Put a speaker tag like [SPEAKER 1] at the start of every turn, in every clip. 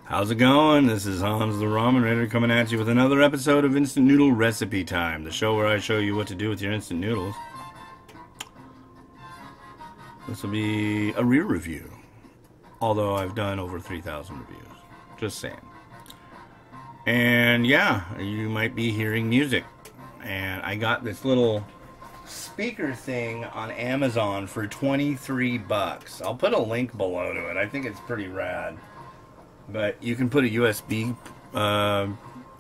[SPEAKER 1] How's it going? This is Hans the Ramen Rater coming at you with another episode of Instant Noodle Recipe Time, the show where I show you what to do with your instant noodles. This will be a rear review, although I've done over 3,000 reviews. Just saying. And yeah, you might be hearing music. And I got this little speaker thing on Amazon for 23 bucks. I'll put a link below to it. I think it's pretty rad. But you can put a USB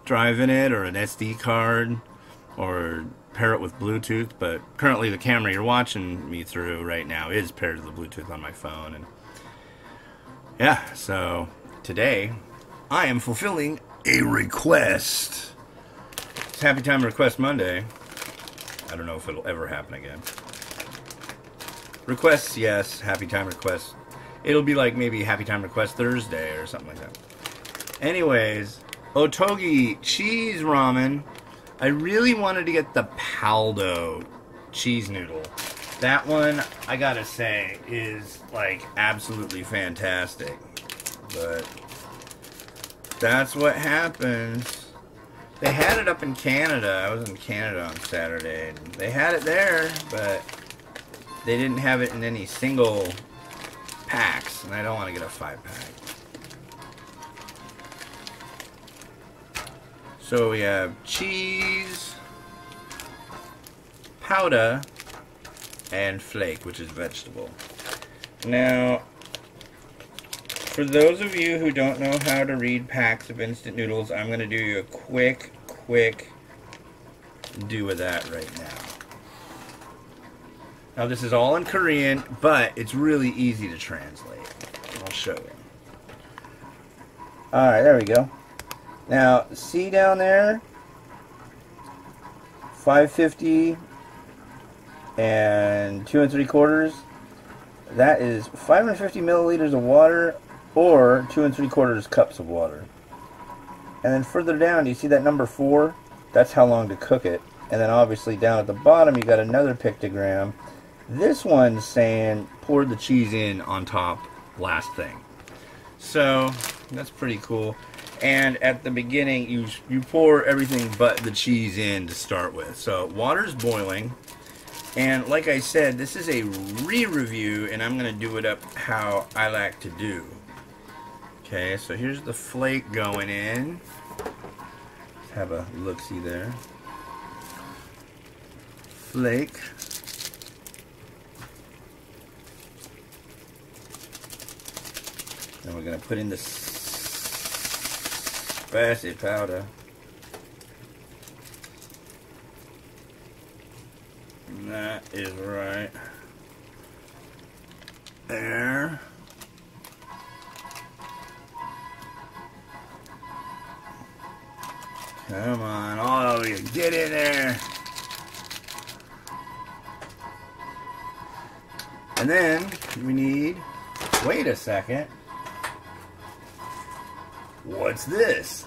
[SPEAKER 1] drive in it, or an SD card, or pair it with Bluetooth. But currently the camera you're watching me through right now is paired to the Bluetooth on my phone. And yeah, so today I am fulfilling a request. It's Happy Time Request Monday. I don't know if it'll ever happen again. Requests, yes. Happy Time Request. It'll be like maybe Happy Time Request Thursday or something like that. Anyways, Ottogi cheese ramen. I really wanted to get the Paldo cheese noodle. That one, I gotta say, is like absolutely fantastic. But that's what happens. They had it up in Canada. I was in Canada on Saturday. And they had it there, but they didn't have it in any single packs, and I don't want to get a 5-pack. So we have cheese, powder, and flake, which is vegetable. Now, for those of you who don't know how to read packs of instant noodles, I'm going to do you a quick do with that right now. Now this is all in Korean, but it's really easy to translate. I'll show you. Alright, there we go. Now, see down there? 550 and 2 3/4. That is 550 milliliters of water, or 2 3/4 cups of water. And then further down, do you see that number 4? That's how long to cook it. And then obviously down at the bottom, you got another pictogram. This one's saying pour the cheese in on top, last thing. So that's pretty cool. And at the beginning, you pour everything but the cheese in to start with. So water's boiling. And like I said, this is a re-review, and I'm going to do it up how I like to do. Okay, so here's the flake going in. Let's have a look-see there. Flake. Then we're going to put in the spicy powder. And that is right there. Come on, all of you, get in there. And then we need, wait a second. What's this?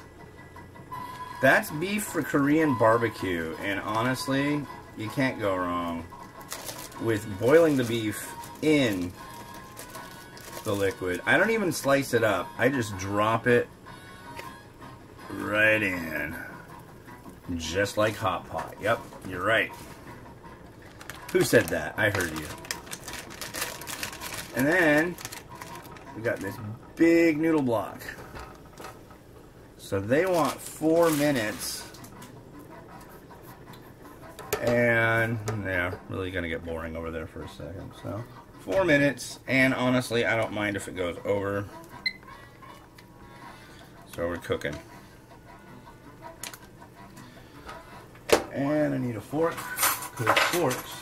[SPEAKER 1] That's beef for Korean barbecue, and honestly, you can't go wrong with boiling the beef in the liquid. I don't even slice it up. I just drop it right in. Just like hot pot. Yep, you're right. Who said that? I heard you. And then we got this big noodle block. So they want 4 minutes. And yeah, really gonna get boring over there for a second. So 4 minutes, and honestly, I don't mind if it goes over. So we're cooking. And I need a fork, because forks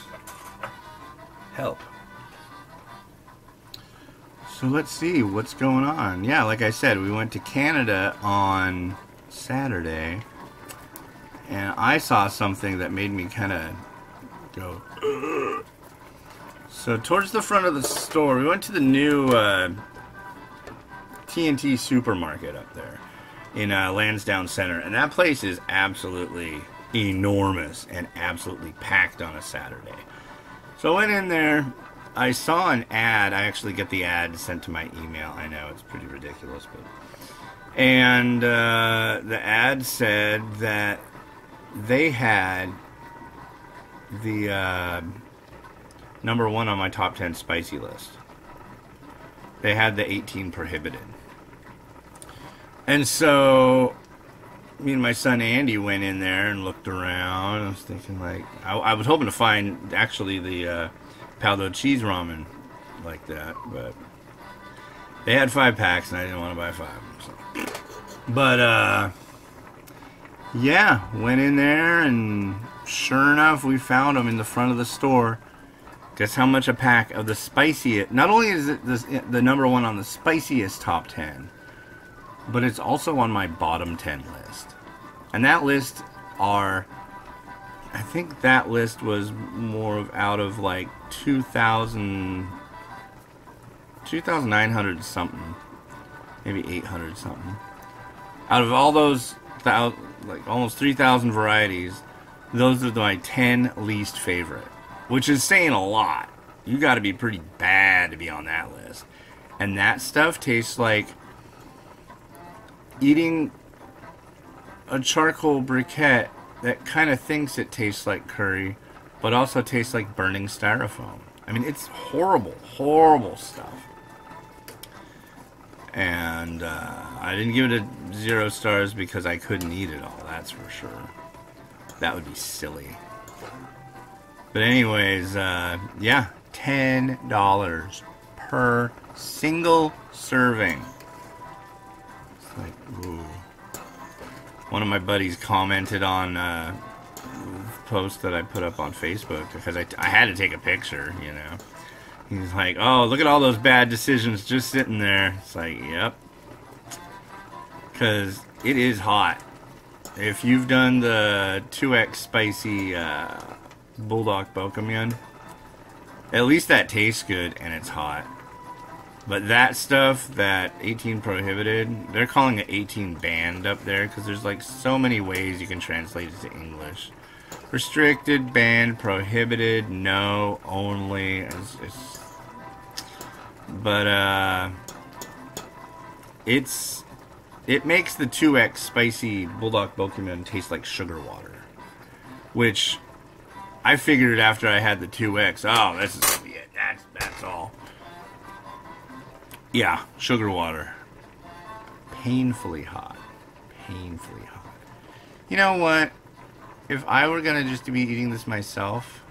[SPEAKER 1] help. So let's see what's going on. Yeah, like I said, we went to Canada on Saturday, and I saw something that made me kind of go, ugh. So towards the front of the store, we went to the new TNT supermarket up there in Lansdowne Center, and that place is absolutely enormous and absolutely packed on a Saturday. So I went in there. I saw an ad. I actually get the ad sent to my email. I know it's pretty ridiculous, but and the ad said that they had the number 1 on my top 10 spicy list. They had the 18 prohibited, and so me and my son Andy went in there and looked around. I was thinking, like, I was hoping to find actually the Paldo cheese ramen like that, but they had 5 packs and I didn't want to buy 5. So. But yeah, went in there and sure enough, we found them in the front of the store. Guess how much a pack of the spiciest? Not only is it the number 1 on the spiciest top 10. But it's also on my bottom 10 list. And that list I think that list was more of out of like 2,900 something. Maybe 800 something. Out of all those, like almost 3,000 varieties, those are my 10 least favorite. Which is saying a lot. You gotta be pretty bad to be on that list. And that stuff tastes like eating a charcoal briquette that kind of thinks it tastes like curry, but also tastes like burning styrofoam. I mean, it's horrible, horrible stuff. And I didn't give it 0 stars because I couldn't eat it all, that's for sure. That would be silly. But anyways, yeah, $10 per single serving. Like, ooh. One of my buddies commented on a post that I put up on Facebook because I had to take a picture, you know. He's like, oh, look at all those bad decisions just sitting there. It's like, yep. Because it is hot. If you've done the 2X spicy Bulldog Bokamyun, at least that tastes good and it's hot. But that stuff, that 18 prohibited, they're calling it 18 banned up there because there's like so many ways you can translate it to English. Restricted, banned, prohibited, no, only. But it makes the 2X spicy Bulldog Bokamyun taste like sugar water, which I figured after I had the 2X, oh, this is gonna be it. That's all. Yeah, sugar water. Painfully hot. Painfully hot. You know what? If I were gonna just be eating this myself,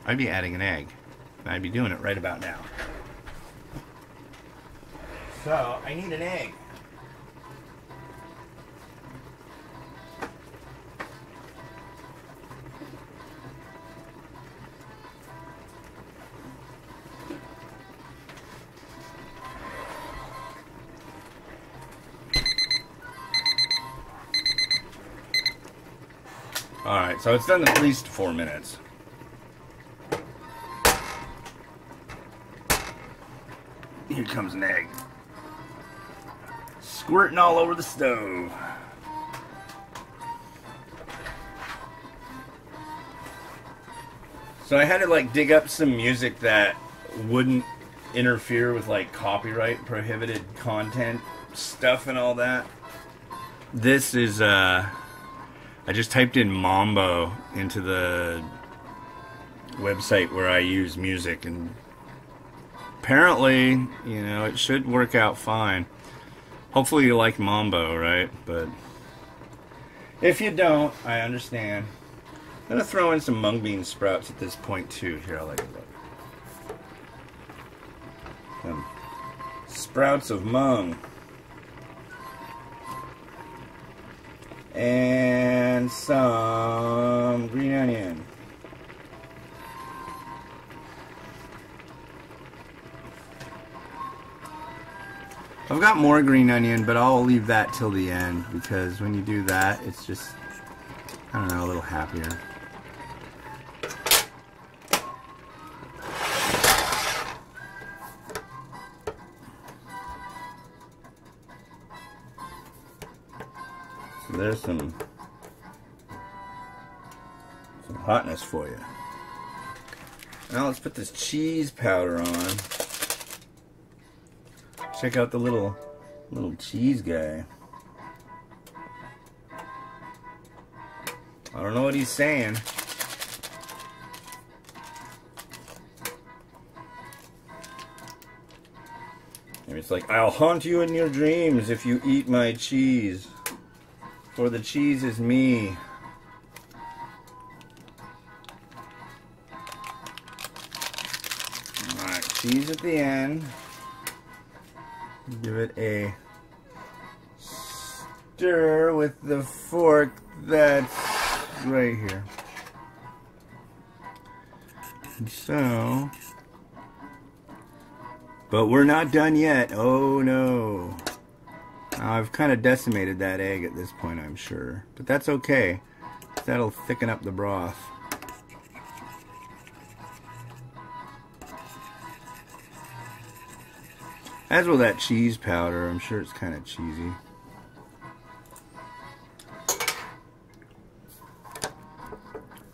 [SPEAKER 1] I'd be adding an egg. And I'd be doing it right about now. So, I need an egg. Alright, so it's done at least 4 minutes. Here comes an egg. Squirting all over the stove. So I had to like dig up some music that wouldn't interfere with like copyright prohibited content stuff and all that. This is I just typed in Mambo into the website where I use music, and apparently, you know, it should work out fine. Hopefully you like Mambo, right? But if you don't, I understand. I'm going to throw in some mung bean sprouts at this point too. Here, I'll let you look. Sprouts of mung. And some green onion. I've got more green onion, but I'll leave that till the end because when you do that, it's just, I don't know, a little happier. So there's some hotness for you. Now let's put this cheese powder on. Check out the little cheese guy. I don't know what he's saying. Maybe it's like, I'll haunt you in your dreams if you eat my cheese. For the cheese is me. Alright, cheese at the end. Give it a stir with the fork that's right here. And so, but we're not done yet. Oh no. I've kind of decimated that egg at this point, I'm sure. But that's okay. That'll thicken up the broth. As will that cheese powder. I'm sure it's kind of cheesy.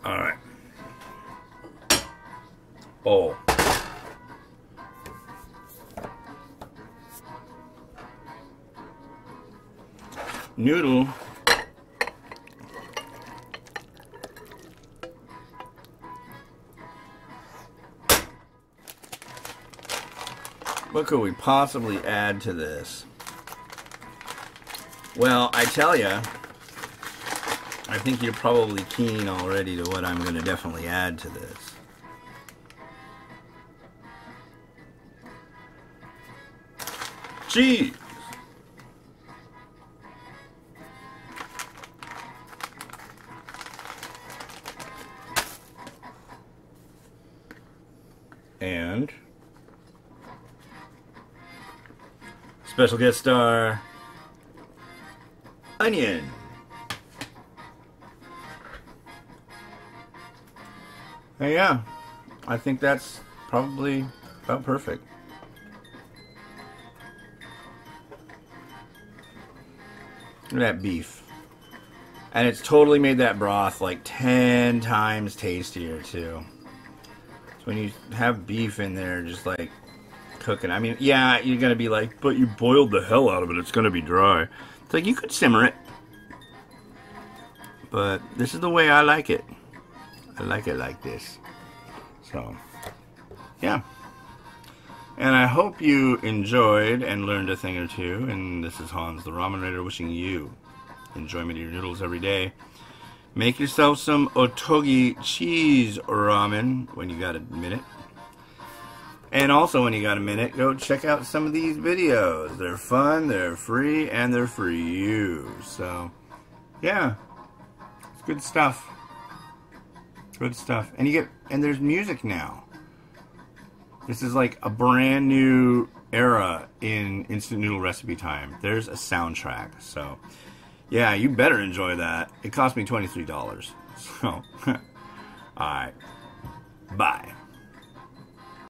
[SPEAKER 1] Alright. Bowl. Noodle. What could we possibly add to this? Well, I tell you, I think you're probably keen already to what I'm going to definitely add to this. Cheese! And special guest star, onion. And yeah, I think that's probably about perfect. Look at that beef. And it's totally made that broth like 10 times tastier too. So when you have beef in there, just like cooking. I mean, yeah, you're going to be like, but you boiled the hell out of it. It's going to be dry. It's like, you could simmer it. But this is the way I like it. I like it like this. So, yeah. And I hope you enjoyed and learned a thing or two. And this is Hans, the Ramen Rater, wishing you enjoyment of your noodles every day. Make yourself some Ottogi cheese ramen when you got a minute. And also when you got a minute, go check out some of these videos. They're fun, they're free, and they're for you. So, yeah. It's good stuff. Good stuff. And there's music now. This is like a brand new era in instant noodle recipe time. There's a soundtrack. So, yeah, you better enjoy that. It cost me $23. So, alright. Bye.